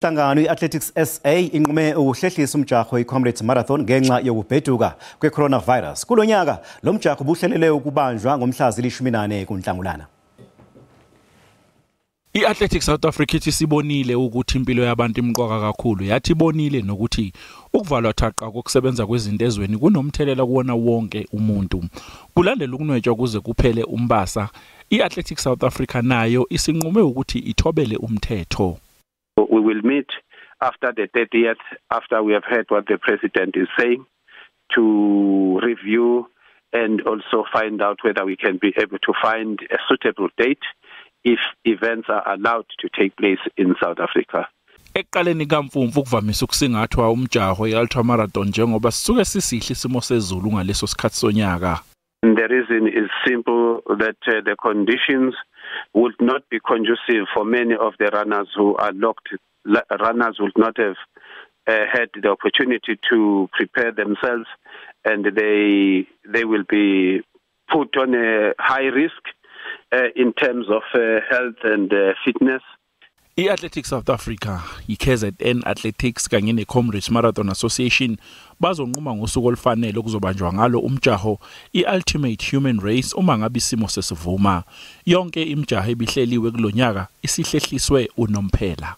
Inhlangano iAthletics SA inqume ukuhlehlisa umjaho iComrades Marathona ngenxa yokubheduka kwecoronavirus. Kulonyaka lomjaho ubuhlelelwe ukubanjwa ngomhla ziyishumi nane kuNhlangulana. iAthletics South Africa ithi sibonile ukuthi impilo yabantu imqoka kakhulu, yathi bonile nokuthi ukuvalwa thaqa kokusebenza kwezinto ezweni kunomthelela kuwona wonke umuntu. Kulandela ukunwetshwa kuze kuphele umbasa, iAthletics South Africa nayo isinqume ukuthi ithobele umthetho. We will meet after the 30th, after we have heard what the president is saying, to review and also find out whether we can be able to find a suitable date if events are allowed to take place in South Africa. Eqaleni kaMfumfu kuvamise ukusingathwa umjaho i-ultra marathon njengoba sisuke sisihle isimo sezulu ngaleso sikhathi sonyaka. The reason is simple, that the conditions would not be conducive for many of the runners who are locked. Runners would not have had the opportunity to prepare themselves, and they will be put on a high risk in terms of health and fitness. iAthletics South Africa, iKZN Athletics kanye neComrades Marathon Association bazonquma ngosuku olufanele okuzobanjwa ngalo umjaho iUltimate Human Race uma ngabe isimo sesivuma. Yonke imjaho ebihleliwe kulonyaka isihlehliswe unomphela.